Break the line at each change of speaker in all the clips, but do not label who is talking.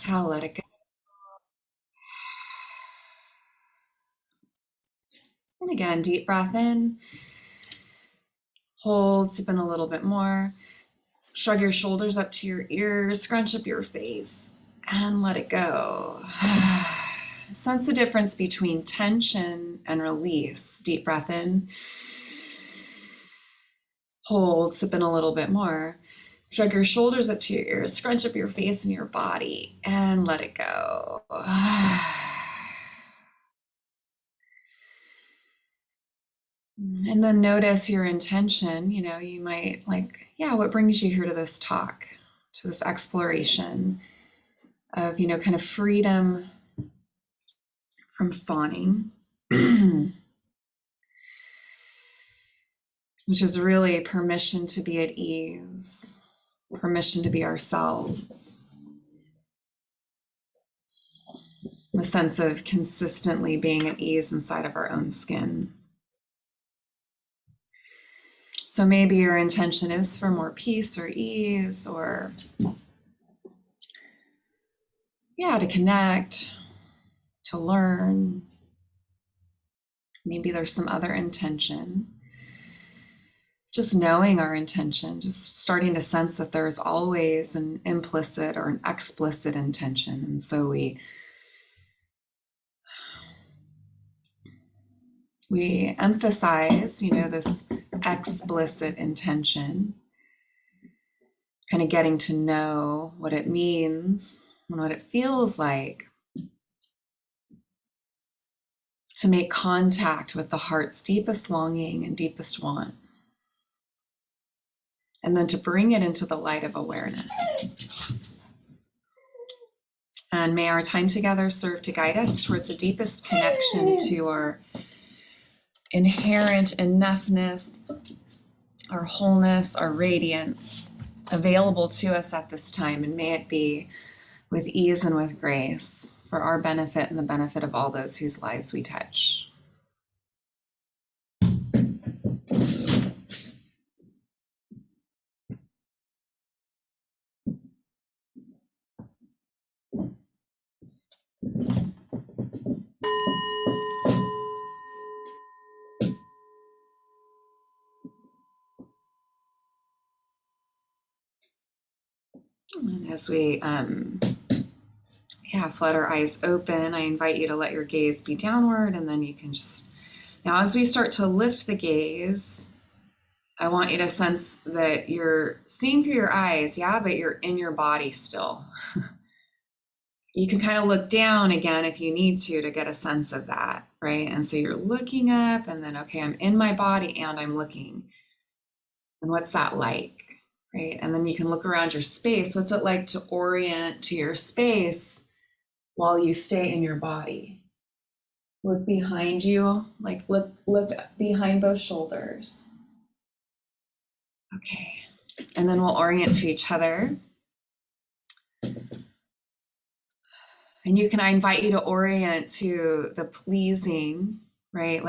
exhale, let it go. And again, deep breath in. Hold, sip in a little bit more. Shrug your shoulders up to your ears, scrunch up your face, and let it go. Sense the difference between tension and release. Deep breath in. Hold, sip in a little bit more. Shrug your shoulders up to your ears, scrunch up your face and your body, and let it go. And then notice your intention. You know, you might what brings you here to this talk, to this exploration of, kind of freedom from fawning, which is really permission to be at ease, permission to be ourselves, a sense of consistently being at ease inside of our own skin. So maybe your intention is for more peace or ease, or to connect, to learn. Maybe there's some other intention. Just knowing our intention, just starting to sense that there's always an implicit or an explicit intention. And so we emphasize, this explicit intention, kind of getting to know what it means and what it feels like to make contact with the heart's deepest longing and deepest want. And then to bring it into the light of awareness. And may our time together serve to guide us towards the deepest connection to our inherent enoughness, our wholeness, our radiance available to us at this time. And may it be with ease and with grace for our benefit and the benefit of all those whose lives we touch. And as we flood our eyes open, I invite you to let your gaze be downward, and then you can just, now as we start to lift the gaze, I want you to sense that you're seeing through your eyes, but you're in your body still. You can kind of look down again if you need to get a sense of that, right? And so you're looking up, and then, okay, I'm in my body and I'm looking. And what's that like? Right? And then you can look around your space. What's it like to orient to your space while you stay in your body? Look behind you, look behind both shoulders. Okay. And then we'll orient to each other. And I invite you to orient to the pleasing, right?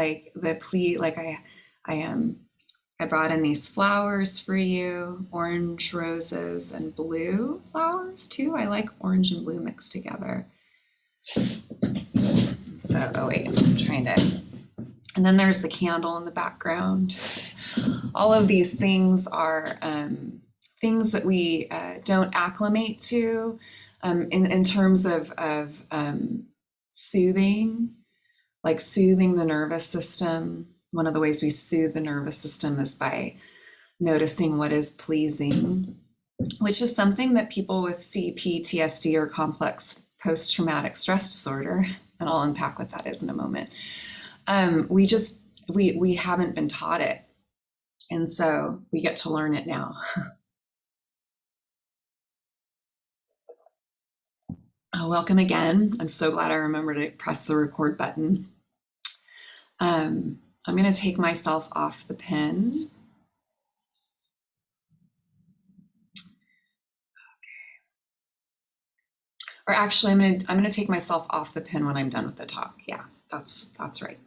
I brought in these flowers for you, orange roses and blue flowers too. I like orange and blue mixed together. So, I'm trying to, and then there's the candle in the background. All of these things are things that we don't acclimate to in terms of soothing, like soothing the nervous system. One of the ways we soothe the nervous system is by noticing what is pleasing, which is something that people with CPTSD or complex post-traumatic stress disorder, and I'll unpack what that is in a moment, we haven't been taught it. And so we get to learn it now. Welcome again. I'm so glad I remembered to press the record button. I'm going to take myself off the pin. Okay. Or actually, I'm going to take myself off the pin when I'm done with the talk. Yeah, that's right.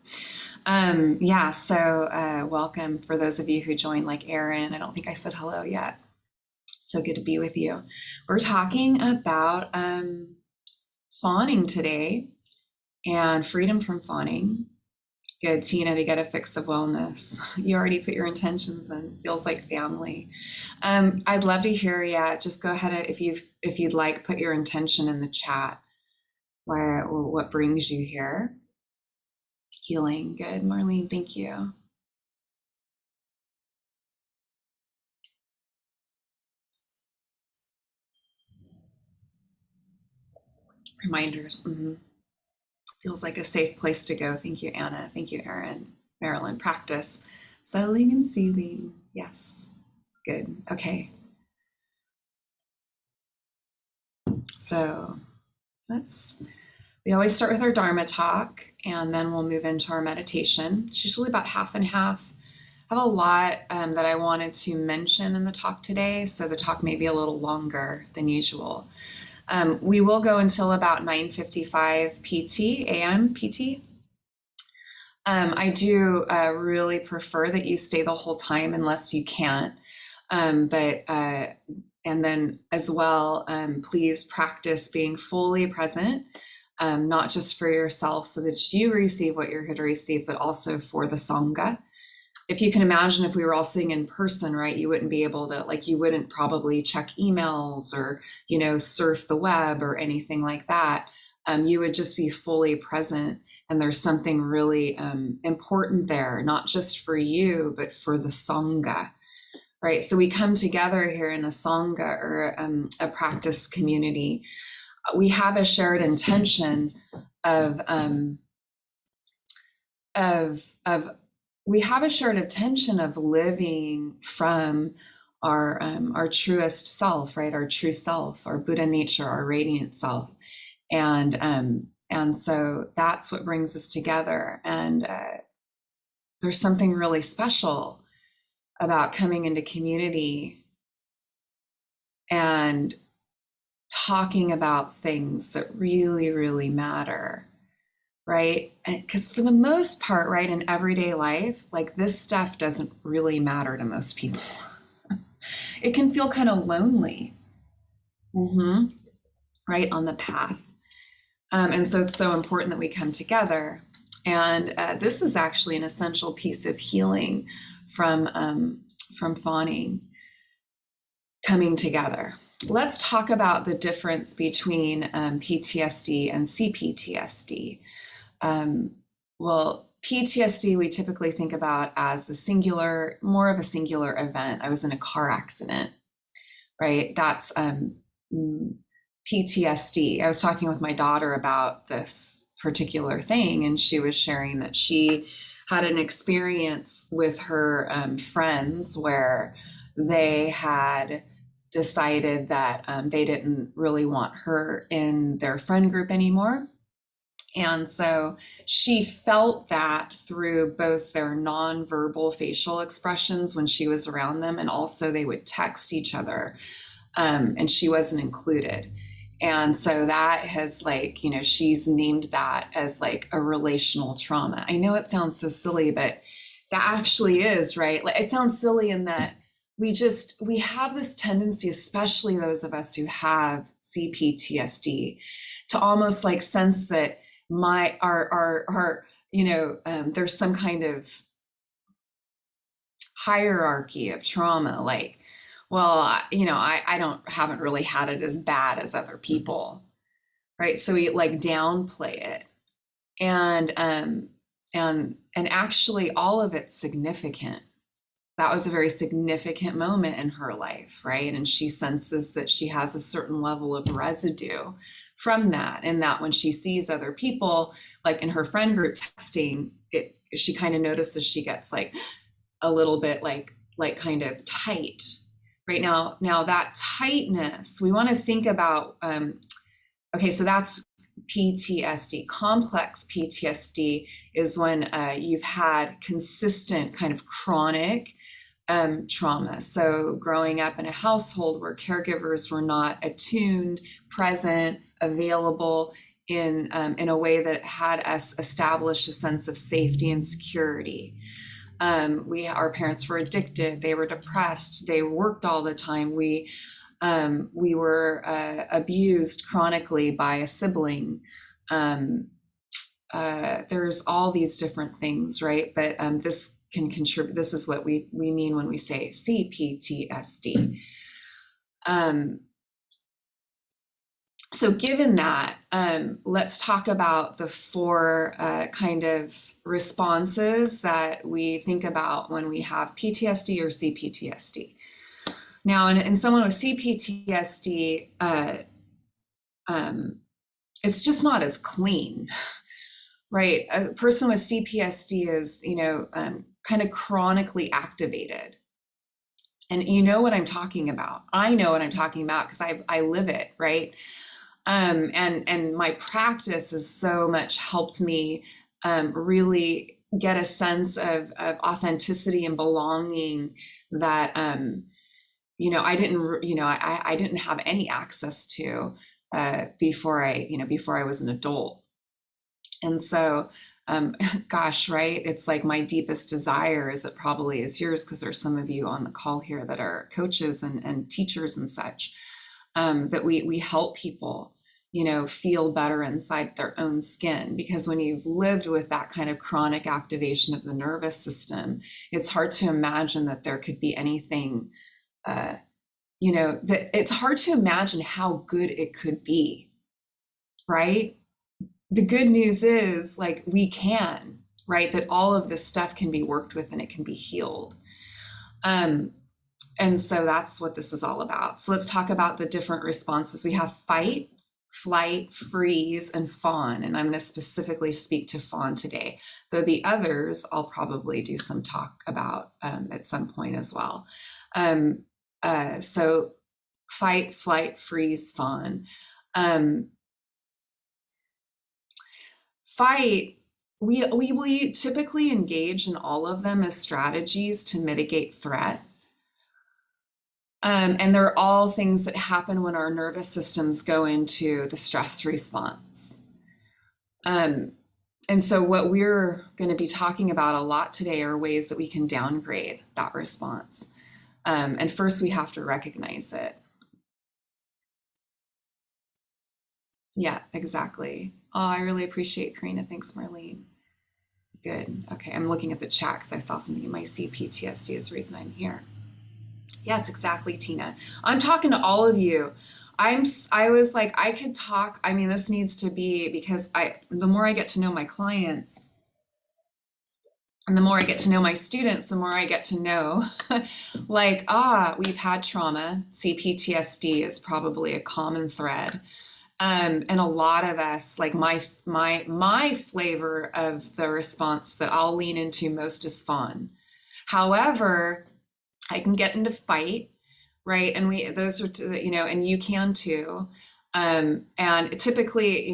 So welcome for those of you who joined, like Aaron. I don't think I said hello yet. So good to be with you. We're talking about fawning today and freedom from fawning. Good, Tina, to get a fix of wellness. You already put your intentions in. Feels like family. I'd love to hear. Yeah, just go ahead and if you'd like, put your intention in the chat. What brings you here? Healing. Good, Marlene. Thank you. Reminders. Feels like a safe place to go. Thank you, Anna. Thank you, Erin. Marilyn. Practice settling and soothing. Yes. Good. Okay. So we always start with our Dharma talk, and then we'll move into our meditation. It's usually about half and half. I have a lot that I wanted to mention in the talk today, so the talk may be a little longer than usual. We will go until about 9:55 PT, AM PT. I do really prefer that you stay the whole time unless you can't. And then as well, please practice being fully present, not just for yourself so that you receive what you're here to receive, but also for the Sangha. If you can imagine, if we were all sitting in person, right, you wouldn't be able to, like, you wouldn't probably check emails or, surf the web or anything like that. You would just be fully present. And there's something really important there, not just for you, but for the Sangha, right? So we come together here in a Sangha or a practice community. We have a shared intention we have a shared intention of living from our truest self, right? Our true self, our Buddha nature, our radiant self. And so that's what brings us together. And there's something really special about coming into community and talking about things that really, really matter, right? Because for the most part, right, in everyday life, like, this stuff doesn't really matter to most people. It can feel kind of lonely, right, on the path. And so it's so important that we come together. And this is actually an essential piece of healing from fawning, coming together. Let's talk about the difference between PTSD and CPTSD. Well, PTSD we typically think about as more of a singular event. I was in a car accident, right? That's PTSD. I was talking with my daughter about this particular thing, and she was sharing that she had an experience with her friends where they had decided that they didn't really want her in their friend group anymore. And so she felt that through both their nonverbal facial expressions when she was around them, and also they would text each other, and she wasn't included. And so that has, like, she's named that as like a relational trauma. I know it sounds so silly, but that actually is, right? Like, it sounds silly in that we have this tendency, especially those of us who have CPTSD, to almost like sense that there's some kind of hierarchy of trauma, like, well, I haven't really had it as bad as other people, right? So we like downplay it, and actually all of it's significant. That was a very significant moment in her life, right? And she senses that she has a certain level of residue from that, and that when she sees other people, like in her friend group texting, she kind of notices she gets like a little bit like kind of tight. Right now that tightness, we want to think about, okay, so that's PTSD. Complex PTSD is when you've had consistent kind of chronic trauma. So growing up in a household where caregivers were not attuned, present, available in a way that had us establish a sense of safety and security. Our parents were addicted, they were depressed, they worked all the time. We We were abused chronically by a sibling. There's all these different things, right? But this can contribute. This is what we mean when we say CPTSD. So given that, let's talk about the four kind of responses that we think about when we have PTSD or CPTSD. Now, in someone with CPTSD, it's just not as clean, right? A person with CPTSD is, kind of chronically activated. And you know what I'm talking about. I know what I'm talking about because I live it, right? And my practice has so much helped me really get a sense of authenticity and belonging that I didn't have any access to before I was an adult. And so gosh, right, it's like my deepest desire, as it probably is yours, because there's some of you on the call here that are coaches and teachers and such, that we help people feel better inside their own skin. Because when you've lived with that kind of chronic activation of the nervous system, it's hard to imagine that there could be anything that it's hard to imagine how good it could be, right? The good news is, like, we can, right? That all of this stuff can be worked with and it can be healed. And so that's what this is all about. So let's talk about the different responses. We have fight, flight, freeze, and fawn. And I'm going to specifically speak to fawn today, though the others I'll probably do some talk about at some point as well. So fight, flight, freeze, fawn. Fight, we typically engage in all of them as strategies to mitigate threat. And they're all things that happen when our nervous systems go into the stress response. And so what we're going to be talking about a lot today are ways that we can downgrade that response. And first we have to recognize it. Yeah, exactly. Oh, I really appreciate Karina. Thanks, Marlene. Good. Okay, I'm looking at the chat because I saw something in my CPTSD is the reason I'm here. Yes, exactly, Tina. I'm talking to all of you. I was like, I could talk. I mean, this needs to be, because the more I get to know my clients and the more I get to know my students, the more I get to know like, we've had trauma. CPTSD is probably a common thread. And a lot of us, like my flavor of the response that I'll lean into most is fawn. However, I can get into fight, right? And those are, and you can too. And typically,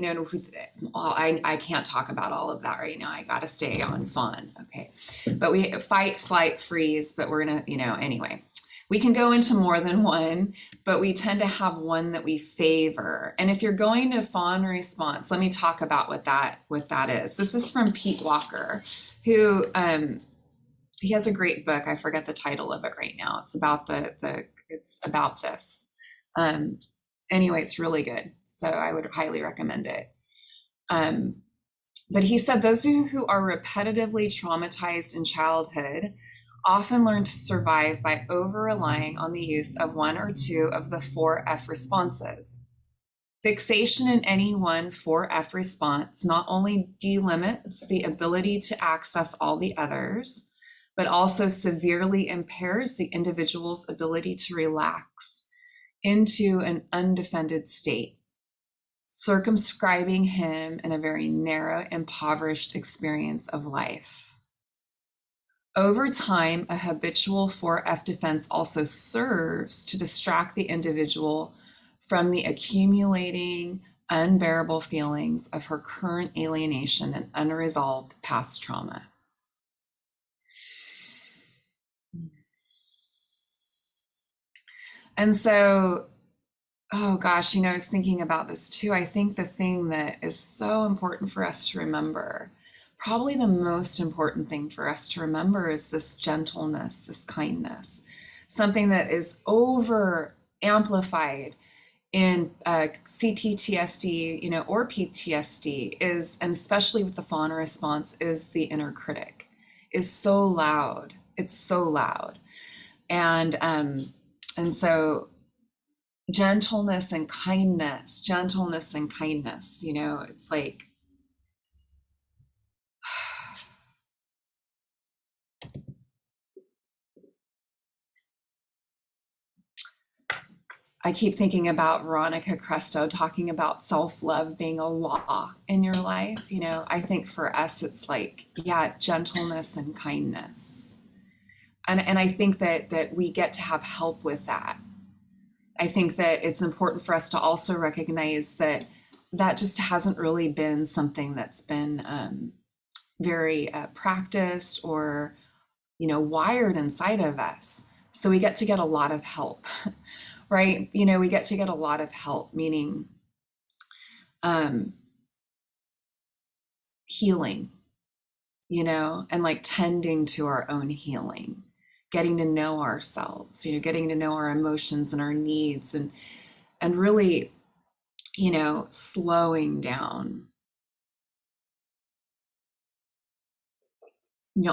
I can't talk about all of that right now. I got to stay on fawn. Okay. But we fight, flight, freeze, but we're going to, anyway. We can go into more than one, but we tend to have one that we favor. And if you're going to fawn response, let me talk about what that is. This is from Pete Walker, who he has a great book. I forget the title of it right now. It's about it's about this. Anyway, it's really good. So I would highly recommend it. But he said those who are repetitively traumatized in childhood often learn to survive by over-relying on the use of one or two of the 4F responses. Fixation in any one 4F response not only delimits the ability to access all the others, but also severely impairs the individual's ability to relax into an undefended state, circumscribing him in a very narrow, impoverished experience of life. Over time, a habitual 4F defense also serves to distract the individual from the accumulating, unbearable feelings of her current alienation and unresolved past trauma. And so, oh gosh, I was thinking about this too. I think the thing that is so important for us to remember, probably the most important thing for us to remember, is this gentleness, this kindness, something that is over amplified in CPTSD, or PTSD is, and especially with the fawn response, is the inner critic is so loud. It's so loud. And so gentleness and kindness, it's like, I keep thinking about Veronica Cresto talking about self-love being a law in your life. I think for us, it's like, yeah, gentleness and kindness. And I think that we get to have help with that. I think that it's important for us to also recognize that just hasn't really been something that's been very practiced or, wired inside of us. So we get to get a lot of help, right? We get to get a lot of help, meaning healing, and like tending to our own healing, getting to know ourselves, getting to know our emotions and our needs, and really, slowing down.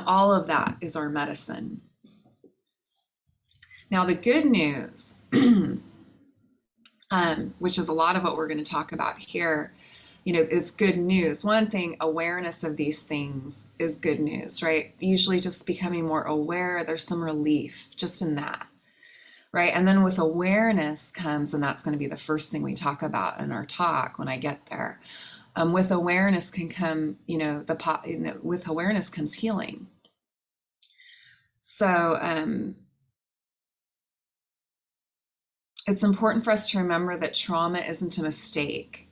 All of that is our medicine. Now, the good news, which is a lot of what we're going to talk about here, it's good news. One thing, awareness of these things is good news, right? Usually just becoming more aware, there's some relief just in that, right? And then with awareness comes, and that's going to be the first thing we talk about in our talk when I get there. With awareness can come, with awareness comes healing. So it's important for us to remember that trauma isn't a mistake.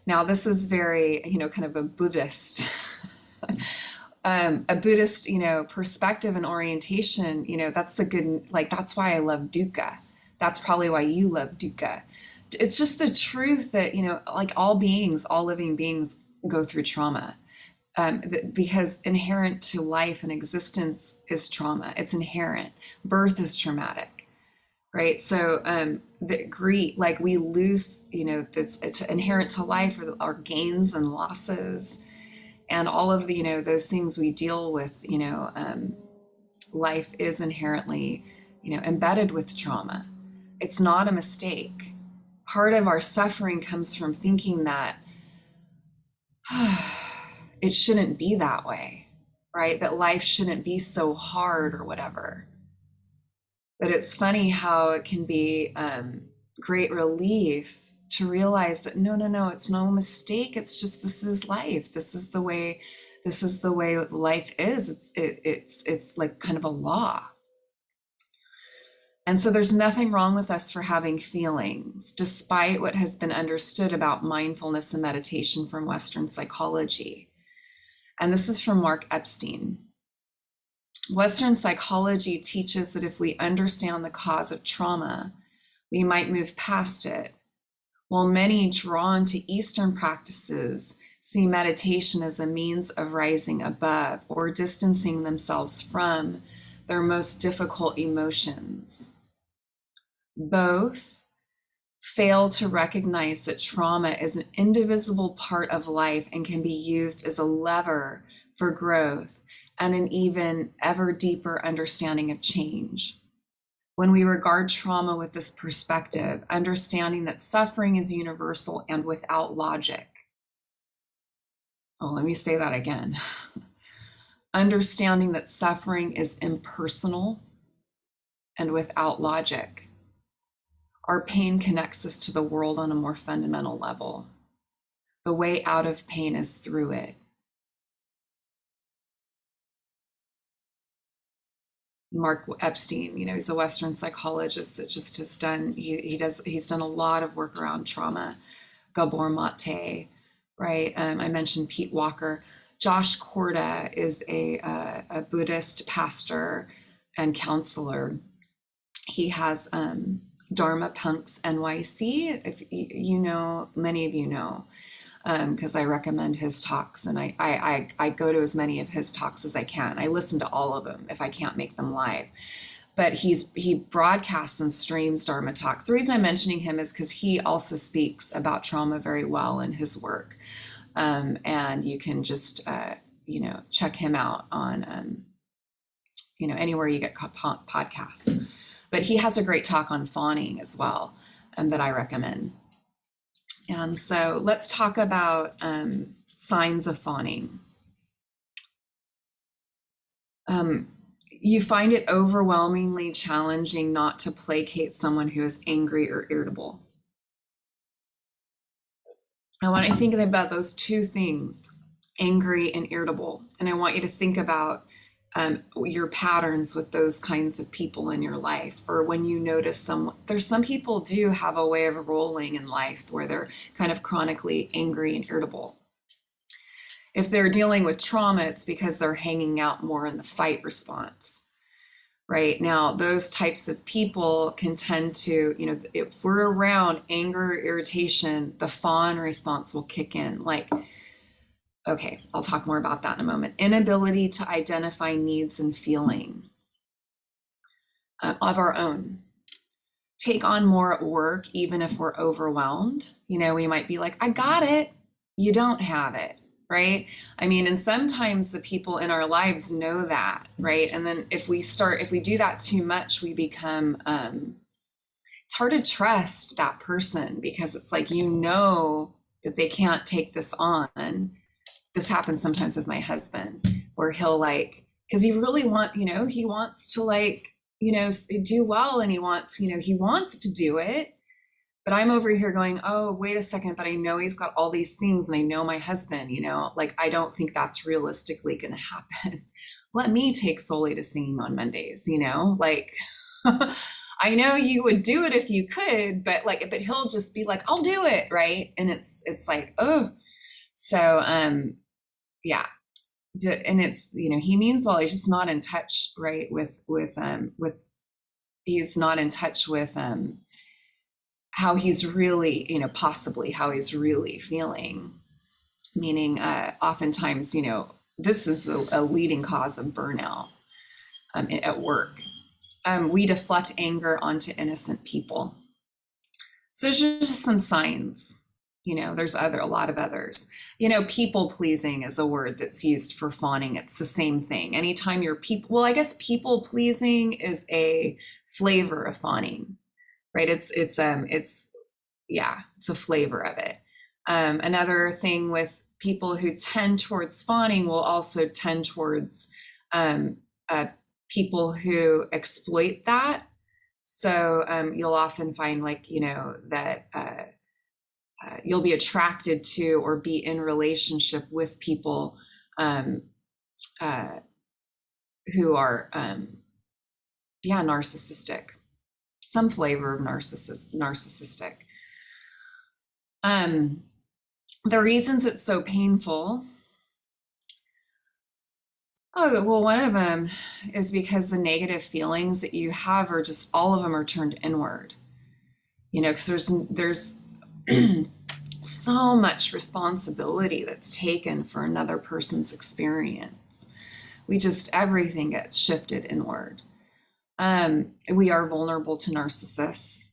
Now, this is very, kind of a Buddhist, perspective and orientation. That's the good, like, that's why I love dukkha. That's probably why you love dukkha. It's just the truth that, like all living beings go through trauma. Because inherent to life and existence is trauma. It's inherent. Birth is traumatic, right? So the grief, like we lose, it's inherent to life, or our gains and losses, and all of the, those things we deal with. Life is inherently, embedded with trauma. It's not a mistake. Part of our suffering comes from thinking that it shouldn't be that way, right? That life shouldn't be so hard or whatever. But it's funny how it can be great relief to realize that no, it's no mistake. It's just, this is life. This is the way life is. It's like kind of a law. And so there's nothing wrong with us for having feelings, despite what has been understood about mindfulness and meditation from Western psychology. And this is from Mark Epstein. Western psychology teaches that if we understand the cause of trauma, we might move past it, while many drawn to Eastern practices see meditation as a means of rising above or distancing themselves from their most difficult emotions. Both fail to recognize that trauma is an indivisible part of life and can be used as a lever for growth and an even ever deeper understanding of change. When we regard trauma with this perspective, understanding that suffering is universal and without logic. Oh, let me say that again. Understanding that suffering is impersonal and without logic. Our pain connects us to the world on a more fundamental level. The way out of pain is through it. Mark Epstein, he's a Western psychologist that just has done, he's done a lot of work around trauma. Gabor Mate, right? I mentioned Pete Walker. Josh Korda is a Buddhist pastor and counselor. He has Dharma Punks NYC, if many of you know, because I recommend his talks, and I go to as many of his talks as I can. I listen to all of them if I can't make them live. but he broadcasts and streams Dharma talks. The reason I'm mentioning him is because he also speaks about trauma very well in his work, and you can just check him out on anywhere you get podcasts. But he has a great talk on fawning as well, that I recommend. And so let's talk about signs of fawning. You find it overwhelmingly challenging not to placate someone who is angry or irritable. I want you to think about those two things, angry and irritable. And I want you to think about your patterns with those kinds of people in your life, or when you notice some people do have a way of rolling in life where they're kind of chronically angry and irritable. If they're dealing with trauma, it's because they're hanging out more in the fight response. Right now, those types of people can tend to, if we're around anger, irritation, the fawn response will kick in. Like, okay, I'll talk more about that in a moment. Inability to identify needs and feeling of our own. Take on more at work, even if we're overwhelmed. We might be like, I got it. You don't have it, right? I mean, and sometimes the people in our lives know that, right? And then if we do that too much, we become, it's hard to trust that person, because it's like, that they can't take this on. This happens sometimes with my husband, where he'll because he really he wants to do well, and he wants to do it. But I'm over here going, oh, wait a second, but I know he's got all these things, and I know my husband, I don't think that's realistically going to happen. Let me take Solly to singing on Mondays, I know you would do it if you could, but he'll just be like, I'll do it, right? And it's like, oh, so yeah. And it's, he means well, he's just not in touch, right, he's not in touch with how he's really, possibly how he's really feeling. Meaning, oftentimes, this is a leading cause of burnout at work. We deflect anger onto innocent people. So there's just some signs. There's a lot of others. People pleasing is a word that's used for fawning. It's the same thing. Anytime you're I guess people pleasing is a flavor of fawning, right? It's a flavor of it. Another thing with people who tend towards fawning will also tend towards people who exploit that. So you'll often find that you'll be attracted to or be in relationship with people who are narcissistic, some flavor of narcissistic. The reasons it's so painful, one of them is because the negative feelings that you have are just, all of them are turned inward, because there's so much responsibility that's taken for another person's experience. Everything gets shifted inward. We are vulnerable to narcissists.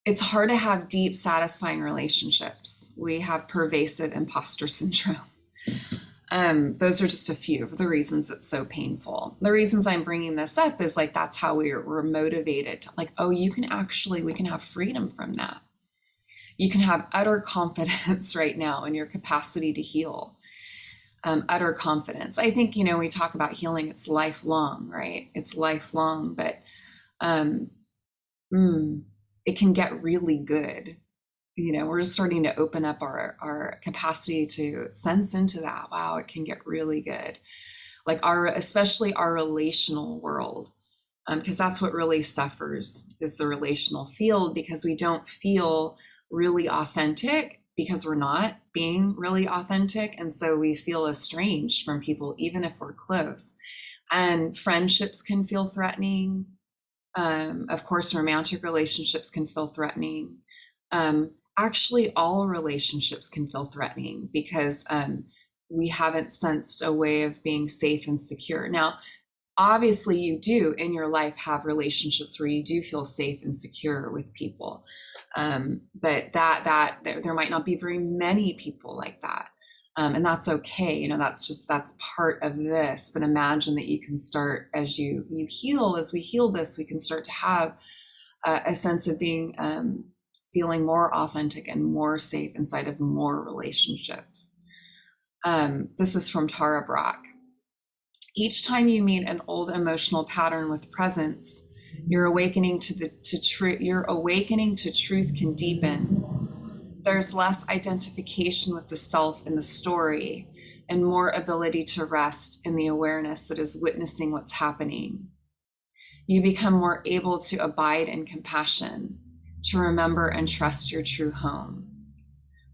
It's hard to have deep, satisfying relationships. We have pervasive imposter syndrome. Those are just a few of the reasons it's so painful. The reasons I'm bringing this up is that's how we're motivated to we can have freedom from that. You can have utter confidence right now in your capacity to heal. Utter confidence. I think, we talk about healing, it's lifelong, right? It's lifelong, but it can get really good. We're just starting to open up our capacity to sense into that. Wow, it can get really good. Especially our relational world, because that's what really suffers, is the relational field, because we don't feel really authentic, because we're not being really authentic. And so we feel estranged from people, even if we're close. And friendships can feel threatening. Of course, romantic relationships can feel threatening. Actually, all relationships can feel threatening, because we haven't sensed a way of being safe and secure. Now, obviously you do in your life have relationships where you do feel safe and secure with people. But there might not be very many people like that. And that's okay. You know, that's part of this. But imagine that you can start as you heal, as we heal this, we can start to have a sense of being, feeling more authentic and more safe inside of more relationships. This is from Tara Brach. Each time you meet an old emotional pattern with presence, your awakening to truth can deepen. There's less identification with the self in the story and more ability to rest in the awareness that is witnessing what's happening. You become more able to abide in compassion, to remember and trust your true home.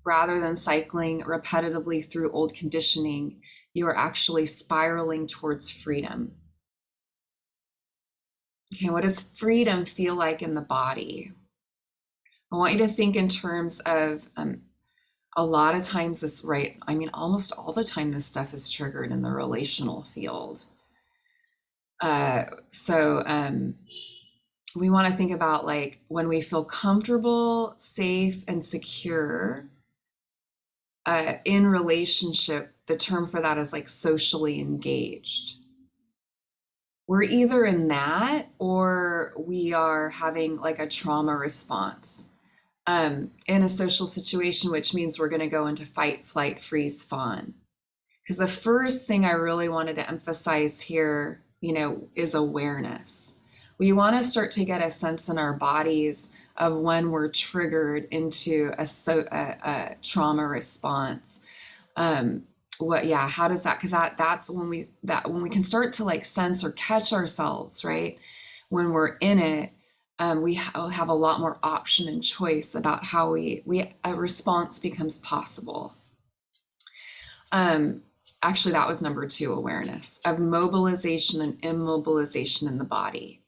Rather than cycling repetitively through old conditioning, you are actually spiraling towards freedom. Okay, what does freedom feel like in the body? I want you to think in terms of a lot of times this, right? I mean, almost all the time this stuff is triggered in the relational field. We want to think about like when we feel comfortable, safe, and secure in relationship, the term for that is like socially engaged. We're either in that or we are having like a trauma response in a social situation, which means we're going to go into fight, flight, freeze, fawn. Because the first thing I really wanted to emphasize here, you know, is awareness. We want to start to get a sense in our bodies of when we're triggered into a trauma response. How does that? Because that's when we can start to like sense or catch ourselves, right? When we're in it, we have a lot more option and choice about how a response becomes possible. Actually, that was number 2, awareness of mobilization and immobilization in the body.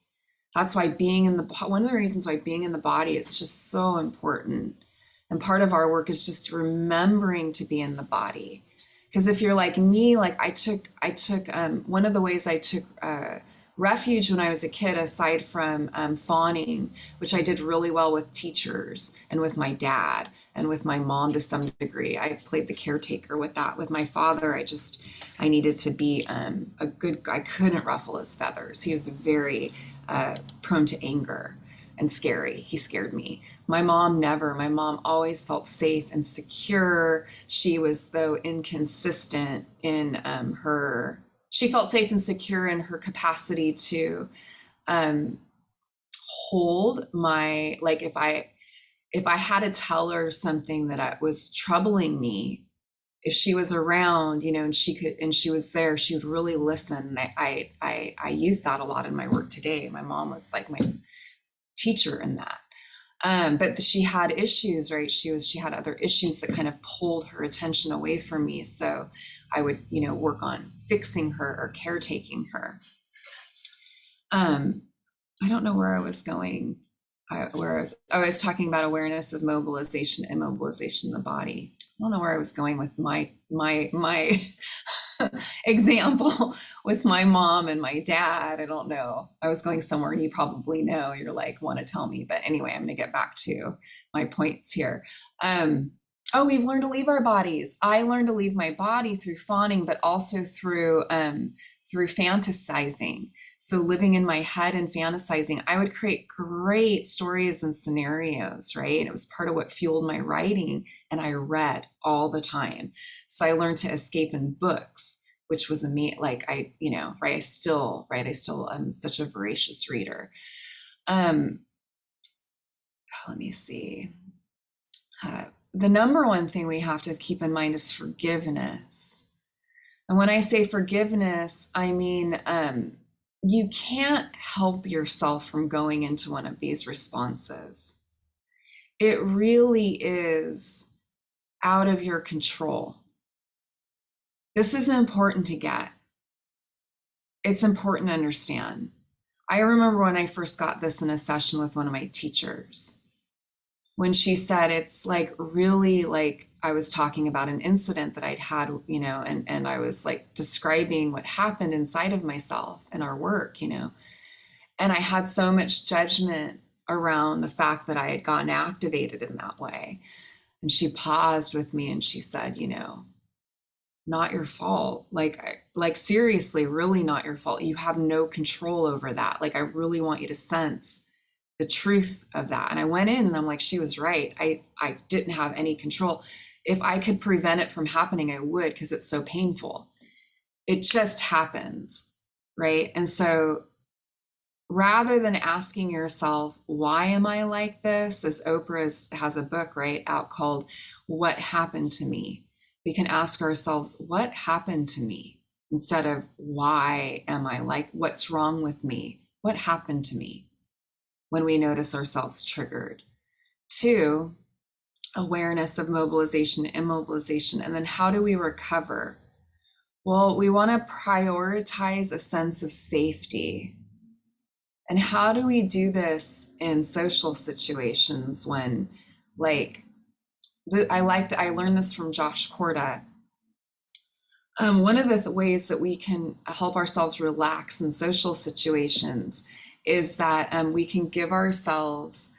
That's why one of the reasons why being in the body is just so important. And part of our work is just remembering to be in the body. Because if you're like me, like I took one of the ways I took refuge when I was a kid, aside from fawning, which I did really well with teachers and with my dad and with my mom to some degree. I played the caretaker with that. With my father, I needed to be I couldn't ruffle his feathers. He was very prone to anger and scary. He scared me. My mom never. My mom always felt safe and secure. She was, though, inconsistent in she felt safe and secure in her capacity to hold my, like if I had to tell her something that was troubling me, if she was around, you know, and she was there, she would really listen. I use that a lot in my work today. My mom was like my teacher in that. But she had issues, right? She had other issues that kind of pulled her attention away from me. So I would, you know, work on fixing her or caretaking her. I don't know where I was going. I was talking about awareness of mobilization and immobilization in the body. I don't know where I was going with my example with my mom and my dad. I don't know. I was going somewhere and you probably know. You're like, want to tell me. But anyway, I'm going to get back to my points here. We've learned to leave our bodies. I learned to leave my body through fawning, but also through fantasizing. So living in my head and fantasizing, I would create great stories and scenarios, right? And it was part of what fueled my writing. And I read all the time. So I learned to escape in books, which was I still am such a voracious reader. Let me see. The number one thing we have to keep in mind is forgiveness. And when I say forgiveness, I mean, you can't help yourself from going into one of these responses. It really is out of your control. This is important to get. It's important to understand. I remember when I first got this in a session with one of my teachers, when she said, it's like really like, I was talking about an incident that I'd had, and I was like describing what happened inside of myself in our work, and I had so much judgment around the fact that I had gotten activated in that way. And she paused with me and she said, not your fault. Like seriously, really not your fault. You have no control over that. Like, I really want you to sense the truth of that. And I went in and I'm like, she was right. I didn't have any control. If I could prevent it from happening, I would, because it's so painful. It just happens, right? And so rather than asking yourself, why am I like this? As Oprah has a book right out called What Happened to Me? We can ask ourselves, what happened to me? Instead of why am I like, what's wrong with me? What happened to me? When we notice ourselves triggered. 2, awareness of mobilization, immobilization, and then how do we recover? Well, we want to prioritize a sense of safety. And how do we do this in social situations when, I learned this from Josh Corda. One of the ways that we can help ourselves relax in social situations is that we can give ourselves,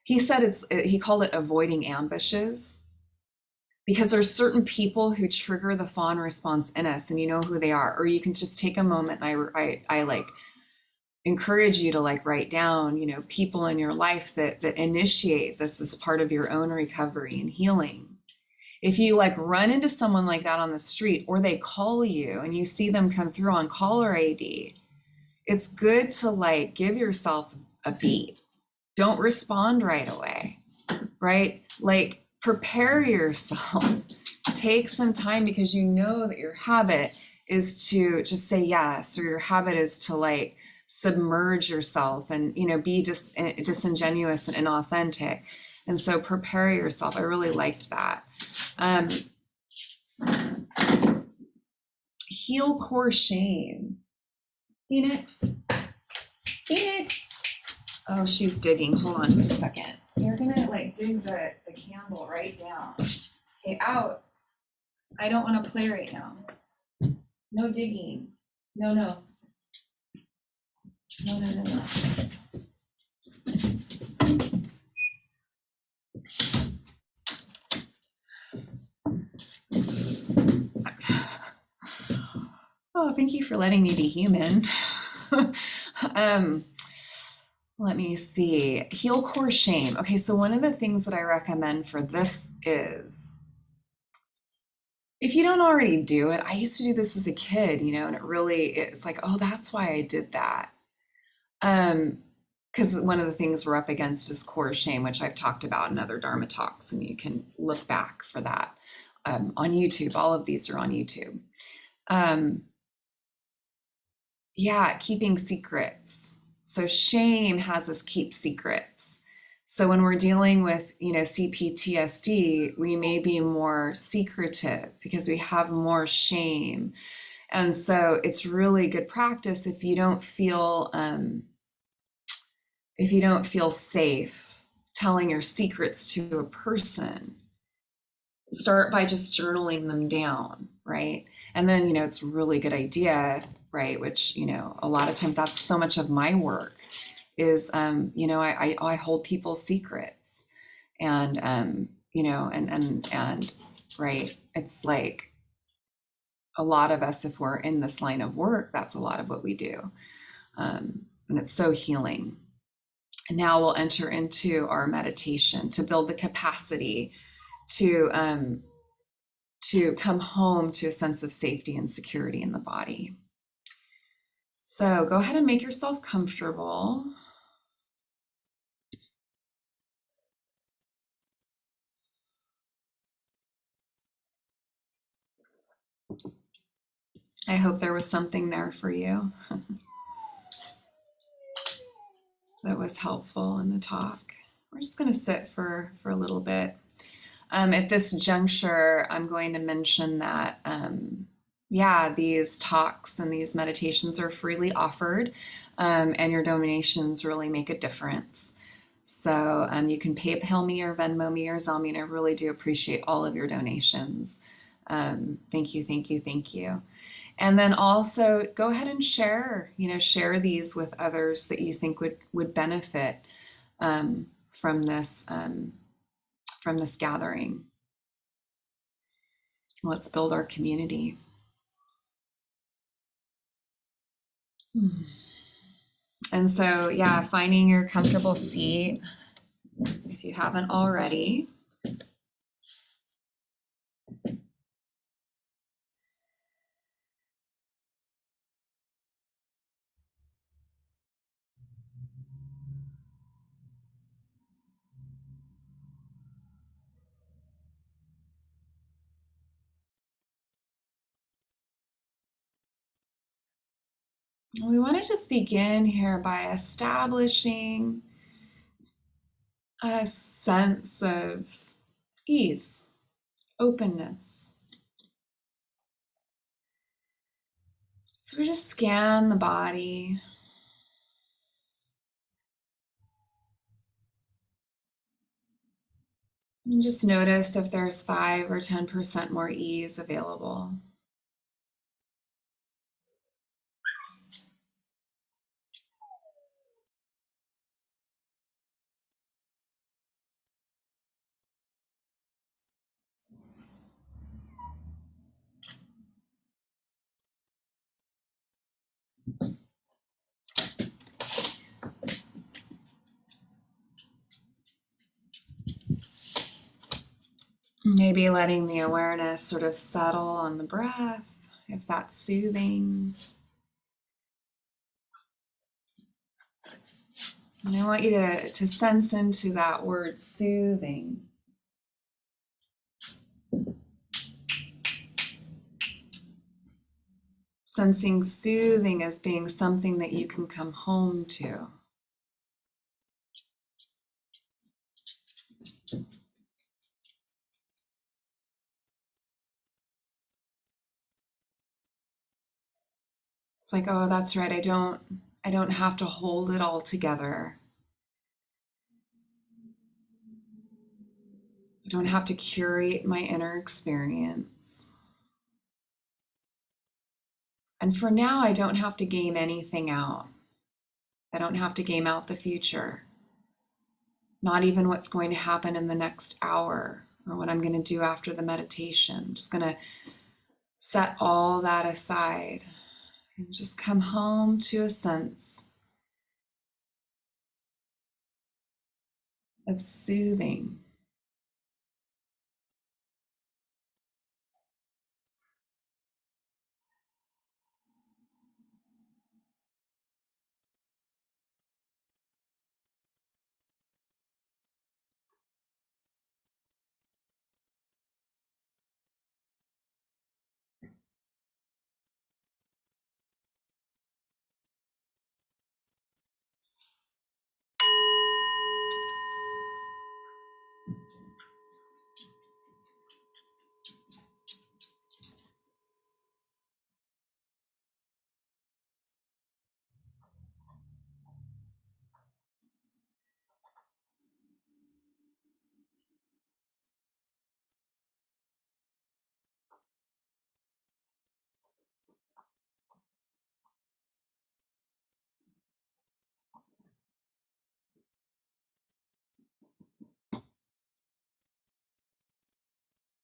he called it avoiding ambushes, because there's certain people who trigger the fawn response in us, and you know who they are. Or you can just take a moment, and I encourage you to write down, people in your life that initiate this as part of your own recovery and healing. If you run into someone like that on the street, or they call you and you see them come through on caller ID, it's good to give yourself a beat. Don't respond right away, right? Prepare yourself. Take some time, because you know that your habit is to just say yes, or your habit is to submerge yourself and be disingenuous and inauthentic. And so prepare yourself. I really liked that. Heal core shame. Phoenix. Oh, she's digging. Hold on just a second. You're gonna dig the candle right down. Okay, out. I don't want to play right now. No digging. No. Oh, thank you for letting me be human. Let me see. Heal core shame. Okay, so one of the things that I recommend for this is, if you don't already do it, I used to do this as a kid, and it's like, oh, that's why I did that. Because one of the things we're up against is core shame, which I've talked about in other Dharma talks, and you can look back for that on YouTube. All of these are on YouTube. Keeping secrets. So shame has us keep secrets. So when we're dealing with, CPTSD, we may be more secretive because we have more shame. And so it's really good practice if you don't feel safe telling your secrets to a person. Start by just journaling them down, right? And then, it's a really good idea, right? Which, a lot of times that's so much of my work is, I hold people's secrets, and, and right. It's a lot of us, if we're in this line of work, that's a lot of what we do. And it's so healing. And now we'll enter into our meditation to build the capacity to come home to a sense of safety and security in the body. So go ahead and make yourself comfortable. I hope there was something there for you that was helpful in the talk. We're just going to sit for a little bit. At this juncture, I'm going to mention that, these talks and these meditations are freely offered, and your donations really make a difference. So you can PayPal me or Venmo me or Zelle me, and I really do appreciate all of your donations. Thank you, thank you, thank you. And then also go ahead and share these with others that you think would benefit um, from this gathering. Let's build our community. And so, yeah, finding your comfortable seat if you haven't already. We want to just begin here by establishing a sense of ease, openness. So we just scan the body. And just notice if there's 5 or 10% more ease available. Maybe letting the awareness sort of settle on the breath, if that's soothing. And I want you to sense into that word soothing. Sensing soothing as being something that you can come home to. It's like, oh, that's right. I don't have to hold it all together. I don't have to curate my inner experience. And for now, I don't have to game anything out. I don't have to game out the future. Not even what's going to happen in the next hour or what I'm going to do after the meditation. I'm just going to set all that aside and just come home to a sense of soothing.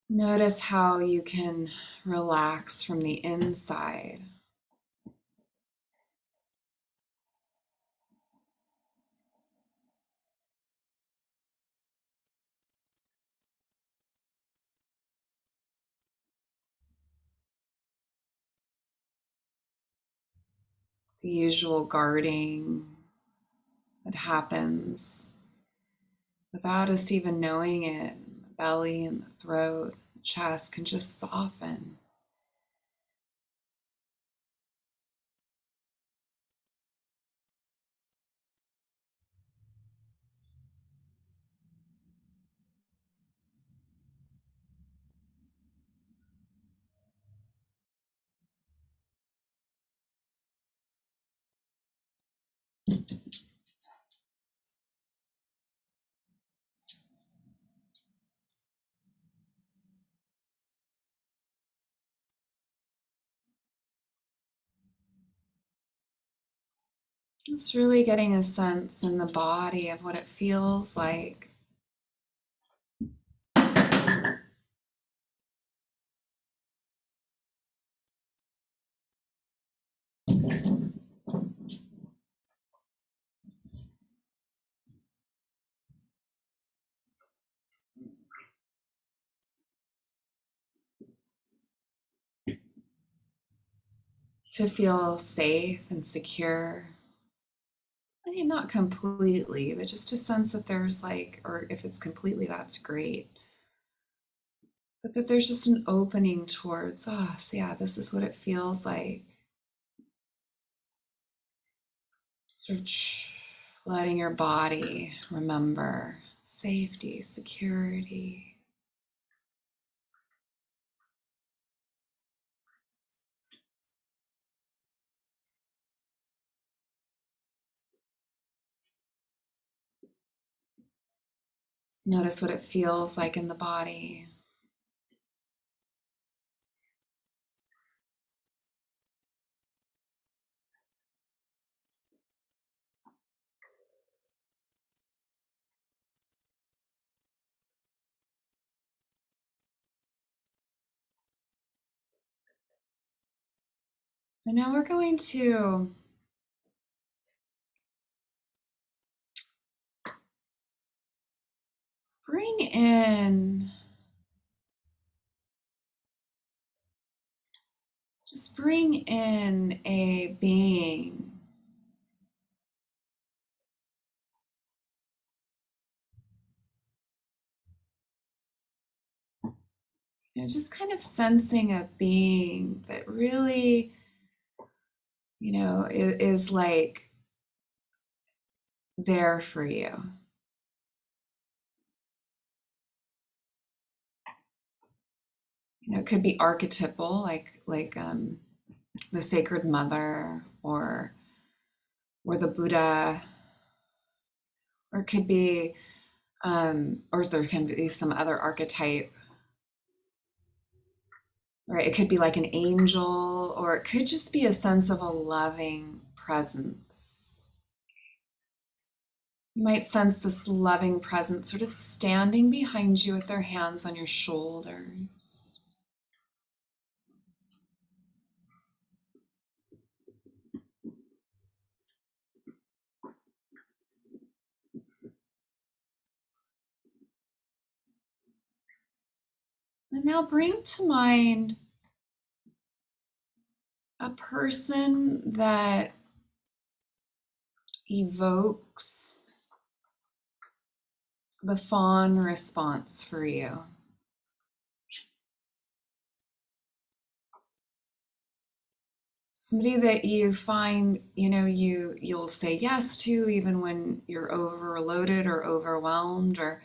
Notice how you can relax from the inside. The usual guarding that happens without us even knowing it. The belly and the throat, the chest can just soften. Just really getting a sense in the body of what it feels like. To feel safe and secure. I mean, not completely, but just a sense that there's like, or if it's completely, that's great. But that there's just an opening towards, oh, so yeah, this is what it feels like. Sort of letting your body remember safety, security. Notice what it feels like in the body. And now we're going to bring in, just bring in a being just kind of sensing a being that really, is like there for you. It could be archetypal, like the Sacred Mother or the Buddha, or it could be, or there can be some other archetype, right? It could be like an angel, or it could just be a sense of a loving presence. You might sense this loving presence sort of standing behind you with their hands on your shoulders. And now bring to mind a person that evokes the fawn response for you. Somebody that you find, you'll say yes to even when you're overloaded or overwhelmed, or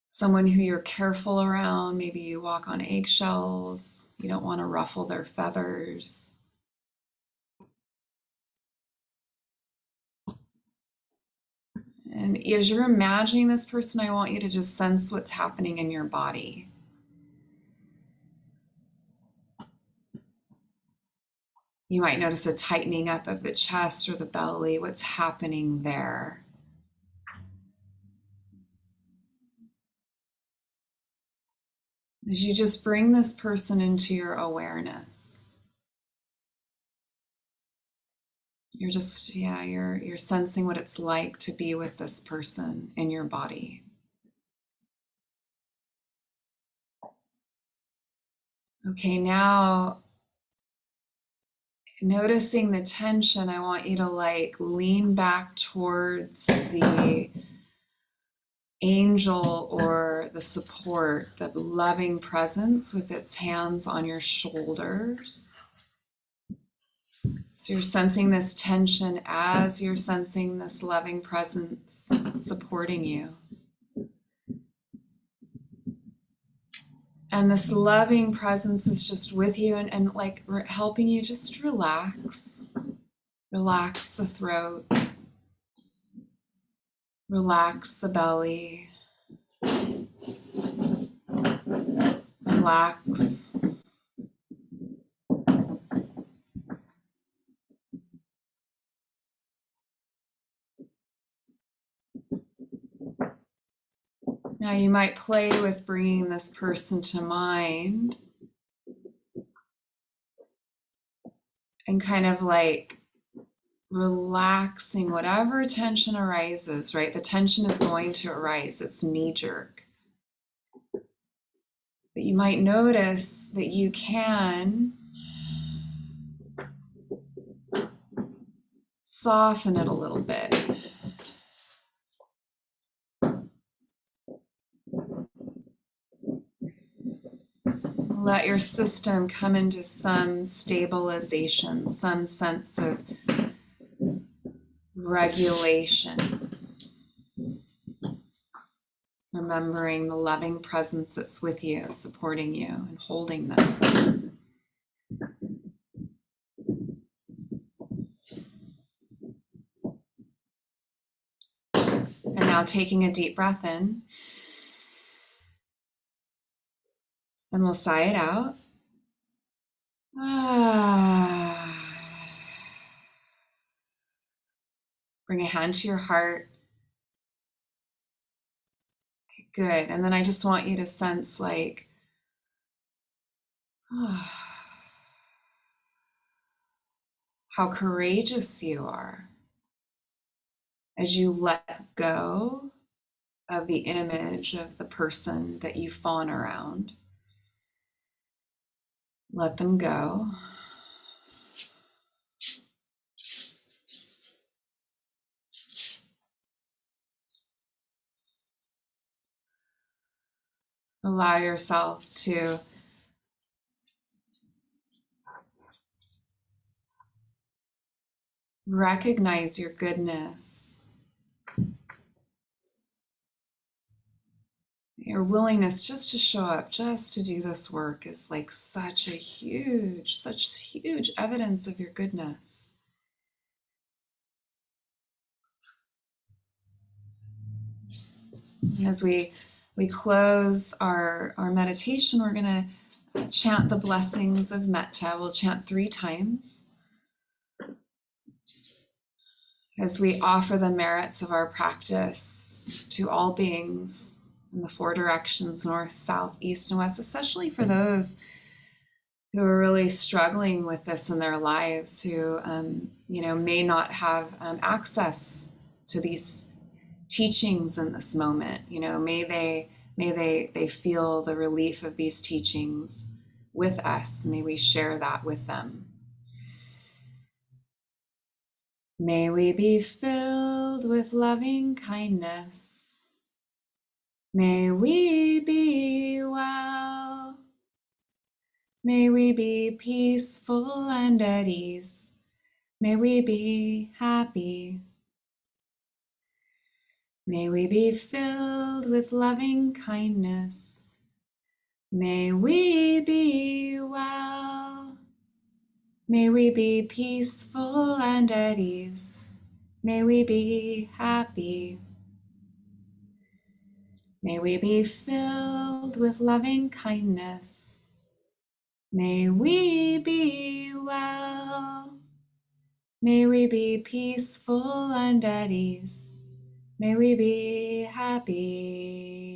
someone who you're careful around. Maybe you walk on eggshells. You don't want to ruffle their feathers. And as you're imagining this person, I want you to just sense what's happening in your body. You might notice a tightening up of the chest or the belly. What's happening there? As you just bring this person into your awareness, you're just, you're sensing what it's like to be with this person in your body. Okay, now noticing the tension, I want you to lean back towards the angel or the support, the loving presence with its hands on your shoulders. So you're sensing this tension as you're sensing this loving presence supporting you. And this loving presence is just with you and helping you just relax. Relax the throat. Relax the belly. Relax. Now you might play with bringing this person to mind and kind of like relaxing whatever tension arises, right? The tension is going to arise. It's knee-jerk. But you might notice that you can soften it a little bit. Let your system come into some stabilization, some sense of regulation. Remembering the loving presence that's with you, supporting you, and holding this. And now taking a deep breath in. And we'll sigh it out. Bring a hand to your heart. Okay, good. And then I just want you to sense like, how courageous you are as you let go of the image of the person that you fawn around. Let them go. Allow yourself to recognize your goodness, your willingness just to show up, just to do this work is like such huge evidence of your goodness. And as we close our meditation, we're going to chant the blessings of metta. We'll chant 3 times as we offer the merits of our practice to all beings in the 4 directions, north, south, east, and west, especially for those who are really struggling with this in their lives, who may not have access to these teachings in this moment. May they feel the relief of these teachings with us. May we share that with them. May we be filled with loving kindness. May we be well. May we be peaceful and at ease. May we be happy. May we be filled with loving kindness. May we be well. May we be peaceful and at ease. May we be happy. May we be filled with loving kindness. May we be well. May we be peaceful and at ease. May we be happy.